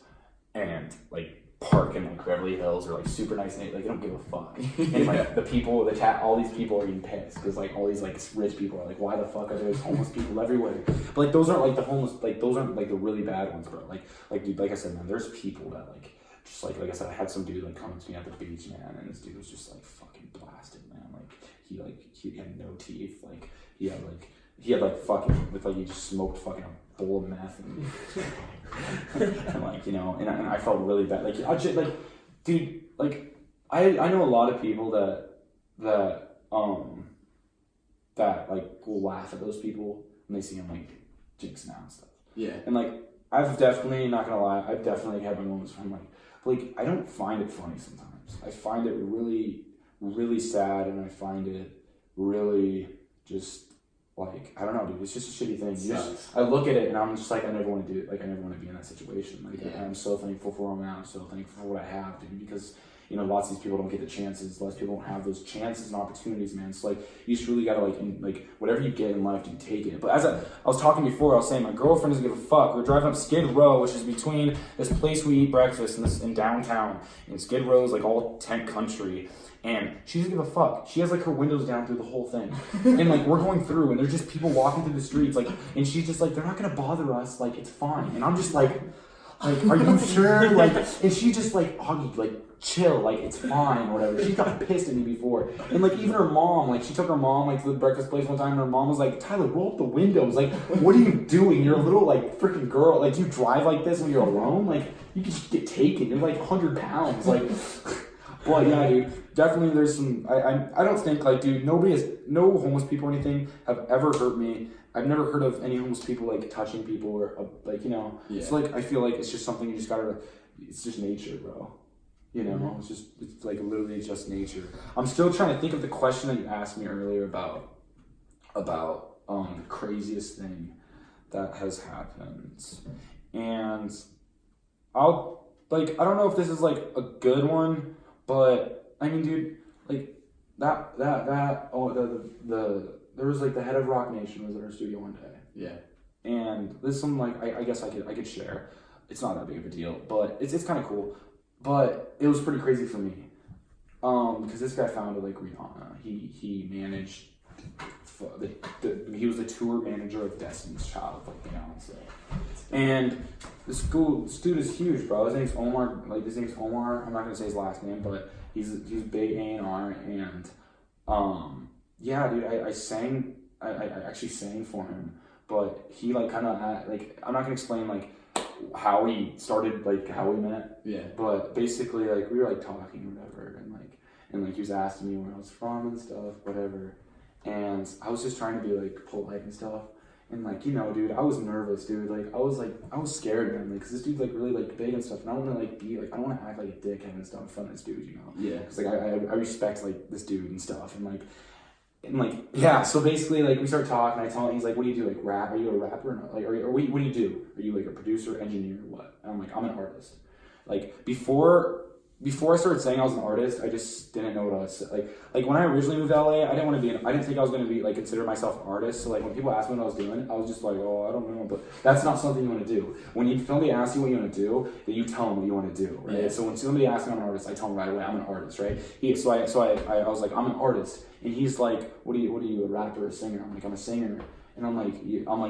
and like park in like Beverly Hills or like super nice, like they don't give a fuck. And like the people, all these people are getting pissed because like all these like rich people are like, why the fuck are there homeless people everywhere? But like those aren't like the homeless, like those aren't like the really bad ones, bro. Like dude, like I said, man, there's people that like, just like I said, I had some dude like come to me at the beach, man, and this dude was just like fucking blasted, man. Like he had no teeth, like he had like he had like fucking with like he just smoked fucking a bowl of meth and like you know, and I felt really bad. Like I just like, dude, like I know a lot of people that like will laugh at those people when they see him like jinxing out and stuff. Yeah. And like I've definitely, not gonna lie, I've definitely had my moments where I'm like I don't find it funny sometimes. I find it really, really sad, and I find it really just like, I don't know, dude. It's just a shitty thing. I look at it and I'm just like, I never want to do it. Like I never want to be in that situation. Like I'm so thankful for where I'm at. I'm so thankful for what I have, dude. Because you know, lots of these people don't get the chances. Lots of people don't have those chances and opportunities, man. So like, you just really gotta like whatever you get in life, you take it. But as I was talking before, I was saying my girlfriend doesn't give a fuck. We're driving up Skid Row, which is between this place we eat breakfast in downtown. And Skid Row is like all tent country. And she doesn't give a fuck. She has like her windows down through the whole thing. And like we're going through and there's just people walking through the streets, like, and she's just like, they're not gonna bother us, like it's fine. And I'm just like, are you sure? Like, and she just like, Augie, like chill, like it's fine or whatever. She got pissed at me before. And like even her mom, like she took her mom like to the breakfast place one time and her mom was like, Tyler, roll up the windows. Like, what are you doing? You're a little like freaking girl. Like, do you drive like this when you're alone? Like, you could just get taken. You're like 100 pounds. Like, but yeah, dude, definitely there's some, I don't think like, dude, no homeless people or anything have ever hurt me. I've never heard of any homeless people like touching people or like, you know, it's like, I feel like it's just something you just gotta, it's just nature, bro. You know, it's like literally just nature. I'm still trying to think of the question that you asked me earlier about the craziest thing that has happened. And I don't know if this is like a good one, but I mean, dude, like there was like the head of Rock Nation was at our studio one day. Yeah. And this is something like I guess I could share. It's not that big of a deal, but it's kind of cool. But it was pretty crazy for me, because this guy founded like Rihanna. He managed, he was the tour manager of Destiny's Child, like Beyonce. And this dude is huge, bro. His name's Omar. Like his name's Omar. I'm not gonna say his last name, but he's big A&R. And yeah, dude, I actually sang for him, but he like kind of like, I'm not gonna explain like how we started, like how we met. Yeah. But basically, like we were like talking or whatever, and like he was asking me where I was from and stuff, whatever. And I was just trying to be like polite and stuff. And like, you know, dude, I was nervous, dude. Like I was scared, man. Like, cause this dude's like really like big and stuff, and I don't want to like be like, I don't want to act like a dickhead and stuff in front of this dude, you know? Yeah. Cause like I respect like this dude and stuff, and like, yeah, so basically, like, we start talking, I tell him, he's like, what do you do, like, rap? Are you a rapper or not? Like, or what do you do? Are you, like, a producer, engineer, or what? And I'm like, I'm an artist. Like, before I started saying I was an artist, I just didn't know what I was, like, when I originally moved to LA, I didn't think I was going to be, like, consider myself an artist, so, like, when people asked me what I was doing, I was just like, oh, I don't know, but that's not something you want to do. When somebody asks you what you want to do, then you tell them what you want to do, right? Yeah. So when somebody asks me I'm an artist, I tell them right away, I'm an artist, right? So I was like, I'm an artist. And he's like, what are you, a rapper or a singer? I'm like, I'm a singer. And I'm like,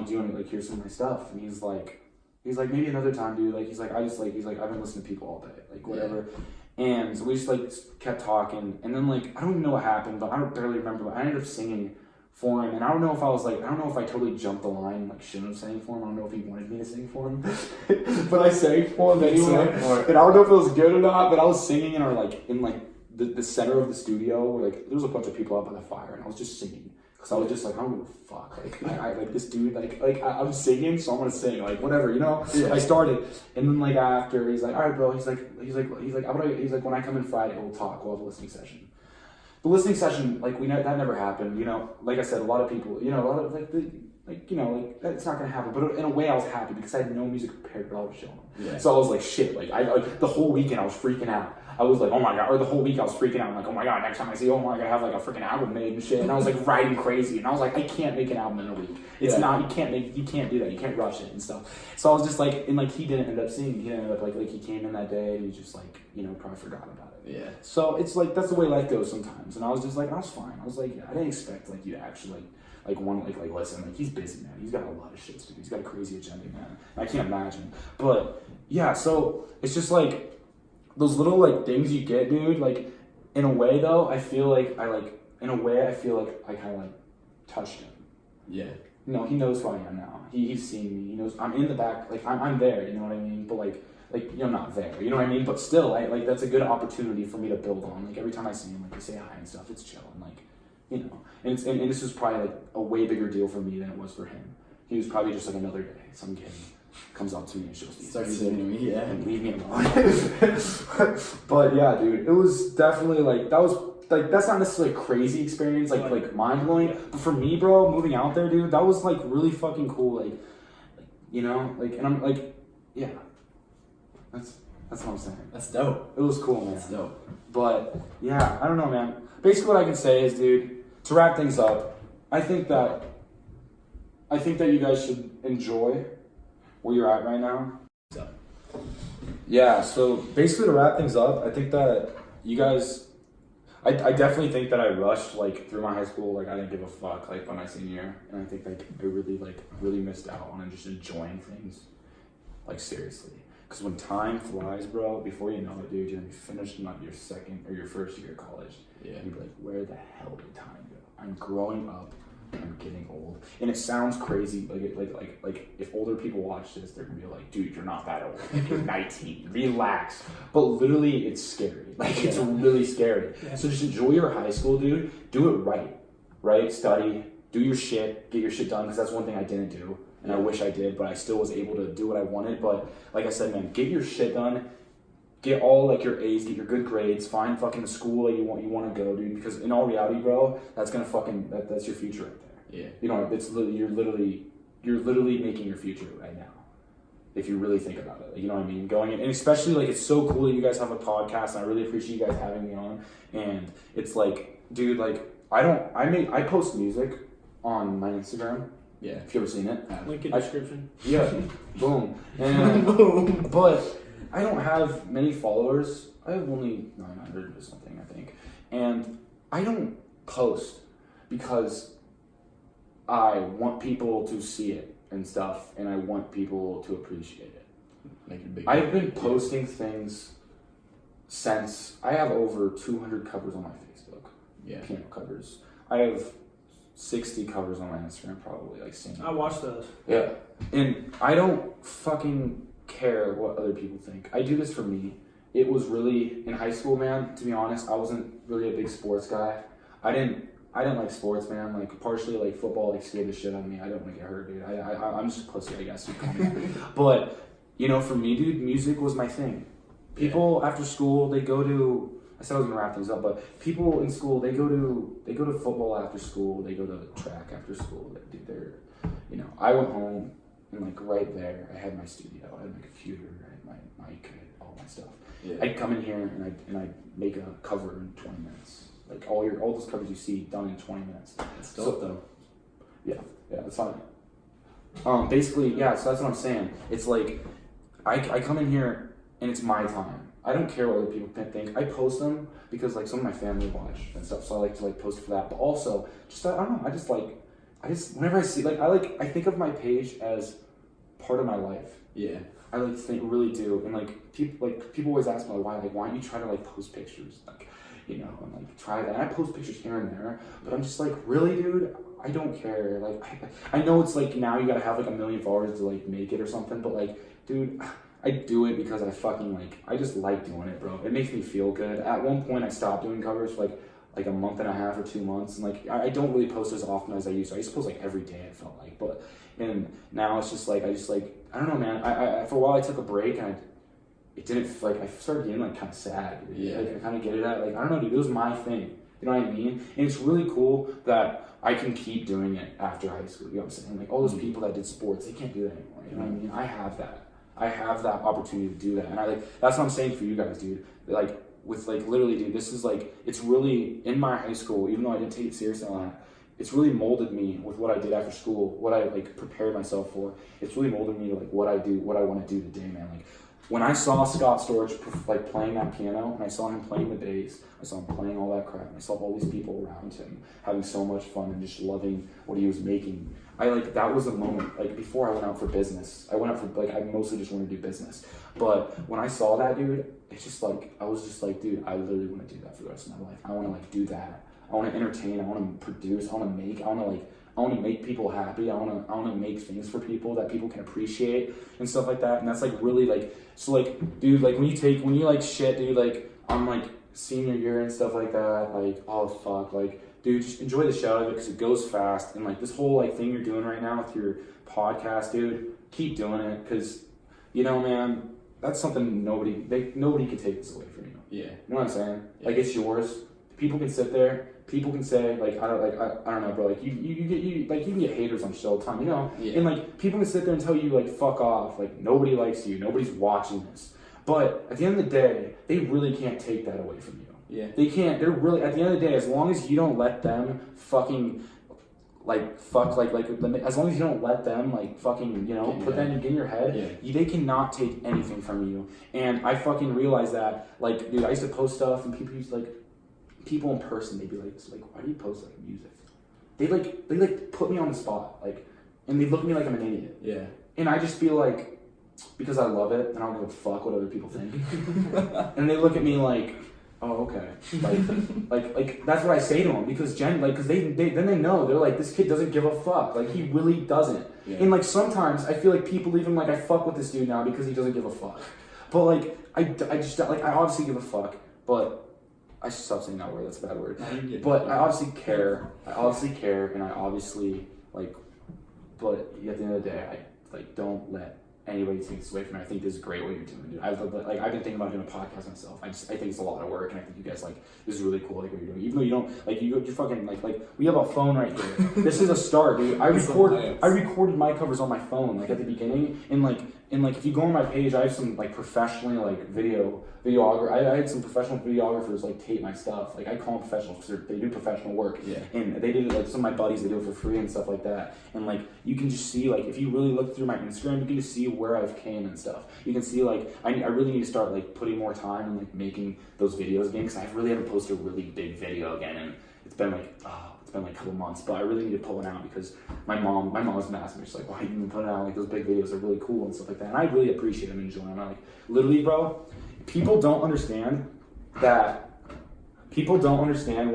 doing it, like, here's some of my stuff. And he's like, maybe another time, dude. Like, he's like, I've been listening to people all day, like, whatever. Yeah. And so we just, like, kept talking. And then, like, I don't even know what happened, but I don't barely remember, but I ended up singing for him. And I don't know if I totally jumped the line and, like, shouldn't have sang for him. I don't know if he wanted me to sing for him. But I sang for him anyway. And I don't know if it was good or not, but I was singing in the center of the studio, where like there was a bunch of people out by the fire, and I was just singing because I was just like, I don't give a fuck, like I like this dude, I'm singing, so I'm gonna sing, like whatever, you know. Yeah. I started, and then like after, he's like, all right, bro, he's like when I come in Friday, we'll talk, we'll have a listening session. The listening session, like that never happened, you know. Like I said, a lot of people, you know, a lot of that's not gonna happen. But in a way, I was happy because I had no music prepared, but I was chilling. Yeah. So I was like, shit, like the whole weekend I was freaking out. I was like, oh my god, or the whole week I was freaking out. I'm like, oh my god, next time I see Omar, I gotta have like a freaking album made and shit. And I was like writing crazy, and I was like, I can't make an album in a week. It's not, you can't do that. You can't rush it and stuff. So I was just like, and like he didn't end up singing. He ended up like he came in that day and he just like, you know, probably forgot about it. Yeah. So it's like that's the way life goes sometimes. And I was just like, I was fine. I was like, I didn't expect like you to actually listen, like he's busy, man. He's got a lot of shit to do. He's got a crazy agenda, man. I can't imagine. But yeah, so it's just like those little like things you get, dude. Like in a way though, I feel like I kind of like touched him. Yeah. he knows who I am now. He's seen me. He knows I'm in the back. Like I'm there. You know what I mean? But like not there. You know what I mean? But still, like that's a good opportunity for me to build on. Like every time I see him, like we say hi and stuff. It's chill and like, and this was probably like a way bigger deal for me than it was for him. He was probably just like another day. Some kid comes up to me and shows me. Starts saying to me, yeah, and leave me alone. But yeah, dude, it was definitely like that was. Like, that's not necessarily a crazy experience, like mind-blowing. But for me, bro, moving out there, dude, that was, like, really fucking cool. Like and I'm, like, yeah. That's what I'm saying. That's dope. It was cool, man. That's dope. But, yeah, I don't know, man. Basically what I can say is, dude, to wrap things up, I think that you guys should enjoy where you're at right now. Yeah, so basically to wrap things up, I think that you guys... I definitely think that I rushed like through my high school. Like I didn't give a fuck like by my senior year, and I think like I really missed out on just enjoying things like seriously. Because when time flies, bro, before you know it, dude, you're gonna be finished not your second or your first year of college. Yeah. You'd be like, where the hell did time go? I'm growing up. I'm getting old, and it sounds crazy. Like if older people watch this, they're gonna be like, "Dude, you're not that old. Like, you're 19. Relax." But literally, it's scary. Like it's really scary. Yeah. So just enjoy your high school, dude. Do it right? Study, do your shit, get your shit done. Because that's one thing I didn't do, and I wish I did, but I still was able to do what I wanted. But like I said, man, get your shit done. Get all like your A's, get your good grades, find fucking the school that you want to go, dude. Because in all reality, bro, that's gonna that's your future right there. Yeah. You know, you're literally making your future right now. If you really think about it, like, you know what I mean. Going in, and especially like it's so cool that you guys have a podcast. And I really appreciate you guys having me on. And it's like, dude, like I post music on my Instagram. Yeah. If you ever seen it, link in description. Yeah. Boom. And boom. But I don't have many followers. I have only 900 or something, I think. And I don't post because I want people to see it and stuff, and I want people to appreciate it. Make it big. I've been posting things since I have over 200 covers on my Facebook. Yeah. Piano covers. I have 60 covers on my Instagram, probably, like singing. I watched those. Yeah. And I don't fucking care what other people think. I do this for me. It was really in high school, man. To be honest, I wasn't really a big sports guy. I didn't like sports, man. Like partially like football like scared the shit out of me. I don't want to get hurt, dude. I'm just a pussy, I guess. But for me, dude, music was my thing. People after school, they go to. I said I was gonna wrap things up, but people in school, they go to football after school. They go to track after school. They do their, I went home. And like right there, I had my studio, I had my computer, I had my mic, I had all my stuff. Yeah. I'd come in here and I'd make a cover in 20 minutes. Like all those covers you see done in 20 minutes. That's dope though. Yeah, that's fine. Basically, yeah. So that's what I'm saying. It's like I come in here and it's my time. I don't care what other people think. I post them because like some of my family watch and stuff, so I like to like post for that. But also, just I don't know. I just whenever I see I think of my page as part of my life. Yeah. I really do. And like people always ask me why don't you try to like post pictures and like try that. And I post pictures here and there, but I'm just like, really, dude, I don't care. Like I know it's like now you gotta have like 1 million followers to like make it or something, but like, dude, I do it because I fucking I just like doing it, bro. It makes me feel good. At one point I stopped doing covers for like a month and a half or 2 months, and like I don't really post as often as I used to. I used to post like every day, it felt like, and now it's just like I don't know, man. I for a while I took a break and it didn't I started getting like kind of sad. Yeah. Like I kind of get it at I don't know, dude. It was my thing. You know what I mean? And it's really cool that I can keep doing it after high school. You know what I'm saying? Like all those people that did sports, they can't do that anymore. You know what I mean? I have that opportunity to do that, and that's what I'm saying for you guys, dude. With literally, dude, this is it's really in my high school, even though I didn't take it seriously on that, it's really molded me with what I did after school, what I prepared myself for. It's really molded me to what I do, what I want to do today, man. When I saw Scott Storch playing that piano, and I saw him playing the bass, I saw him playing all that crap, and I saw all these people around him having so much fun and just loving what he was making. That was the moment. Before I went out for business, I mostly just wanted to do business. But when I saw that, dude, it's just I was just dude, I literally want to do that for the rest of my life. I want to do that. I want to entertain, I want to produce, I want to make people happy. I want to make things for people that people can appreciate and stuff like that. And that's like really like, so like, dude, like when you like shit, dude, like I'm like senior year and stuff like that, like, oh fuck, like, dude, just enjoy the show of it because it goes fast. And like this whole like thing you're doing right now with your podcast, dude, keep doing it because, you know, man, that's something nobody can take this away from you. Yeah. You know what I'm saying? Yeah. Like it's yours. People can sit there. People can say like I don't know, bro. Like you can get haters on show all the time, you know. Yeah. And like people can sit there and tell you like fuck off. Like nobody likes you. Nobody's watching this. But at the end of the day, they really can't take that away from you. Yeah. They can't. They're really at the end of the day. As long as you don't let them fucking as long as you don't let them like fucking, you know, put that in your head, they cannot take anything from you. And I fucking realized that. Like, dude, I used to post stuff and people used to, like, people in person, they'd be like, why do you post like music? They put me on the spot, like, and they look at me like I'm an idiot. Yeah. And I just be like, because I love it and I don't give a fuck what other people think. And they look at me like, oh, okay. Like that's what I say to them because because then they know, they're like, this kid doesn't give a fuck. Like he really doesn't. Yeah. And like sometimes I feel like people even like I fuck with this dude now because he doesn't give a fuck. But like I just like I obviously give a fuck, but I should stop saying that word. That's a bad word. But I obviously care. And I obviously like. But at the end of the day, I like don't let anybody take this away from me. I think this is great what you're doing, dude. I've been thinking about doing a podcast myself. I think it's a lot of work, and I think you guys like this is really cool, like what you're doing. Even though you don't like you're fucking like we have a phone right here. This is a start, dude. I recorded my covers on my phone like at the beginning, and like if you go on my page, I have some like professionally like videographer. I had some professional videographers like tape my stuff. Like I call them professionals because they do professional work. Yeah. And they did it like some of my buddies. They do it for free and stuff like that. And like you can just see like if you really look through my Instagram, you can just see where I've came and stuff. You can see like I really need to start like putting more time in like making those videos again because I really haven't posted a really big video again, and it's been like a couple months, but I really need to pull one out because my mom's been asking me, she's like, why you been putting out like those big videos are really cool and stuff like that, and I really appreciate them and enjoy them. Like literally, bro, people don't understand. One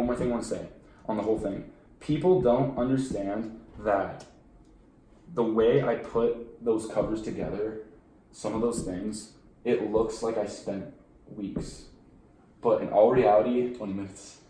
more thing I want to say on the whole thing. People don't understand that the way I put those covers together, some of those things, it looks like I spent weeks, but in all reality, 20 minutes.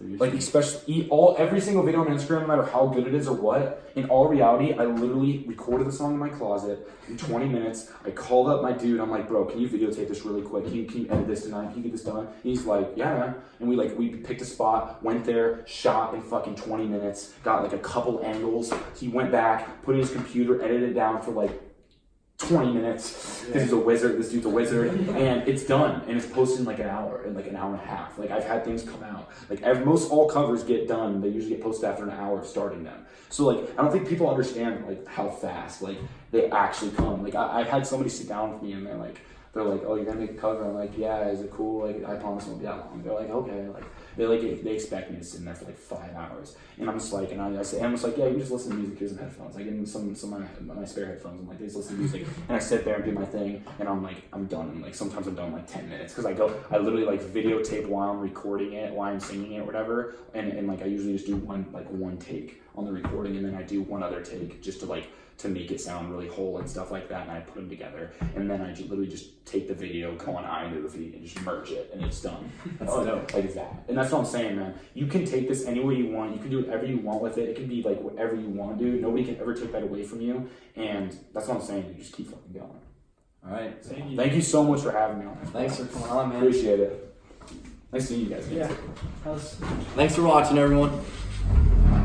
Like especially every single video on Instagram, no matter how good it is or what, in all reality, I literally recorded the song in my closet in 20 minutes. I called up my dude. I'm like, bro, can you videotape this really quick? Can you edit this tonight? Can you get this done? And he's like, yeah, man. And we picked a spot, went there, shot in fucking 20 minutes, got like a couple angles. He went back, put in his computer, edited it down for like 20 minutes. This is a wizard. This dude's a wizard, and it's done, and it's posted in like an hour and a half. Like I've had things come out. Like most all covers get done. They usually get posted after an hour of starting them. So like I don't think people understand like how fast like they actually come. Like I've had somebody sit down with me and they're like, oh, you're gonna make a cover? I'm like, yeah. Is it cool? Like I promise it won't be that long. They're like, okay. Like they expect me to sit in there for like 5 hours, and I'm just like, and I'm just like, yeah, you just listen to music. Here's some headphones. I give them some of my spare headphones. I'm like, they just listen to music, and I sit there and do my thing, and I'm like, I'm done. And like sometimes I'm done in like 10 minutes because I literally like videotape while I'm recording it, while I'm singing it, or whatever, and like I usually just do one take on the recording, and then I do one other take just to make it sound really whole and stuff like that, and I put them together, and then I literally just take the video, go on iMovie, and just merge it, and it's done. That's like that. And that's what I'm saying, man. You can take this anywhere you want. You can do whatever you want with it. It can be like whatever you want to do. Nobody can ever take that away from you, and that's what I'm saying. You just keep fucking going. All right. Thank you so much for having me on. Thanks for coming on, man. Appreciate it. Nice seeing you guys. Yeah. Thanks for watching, everyone.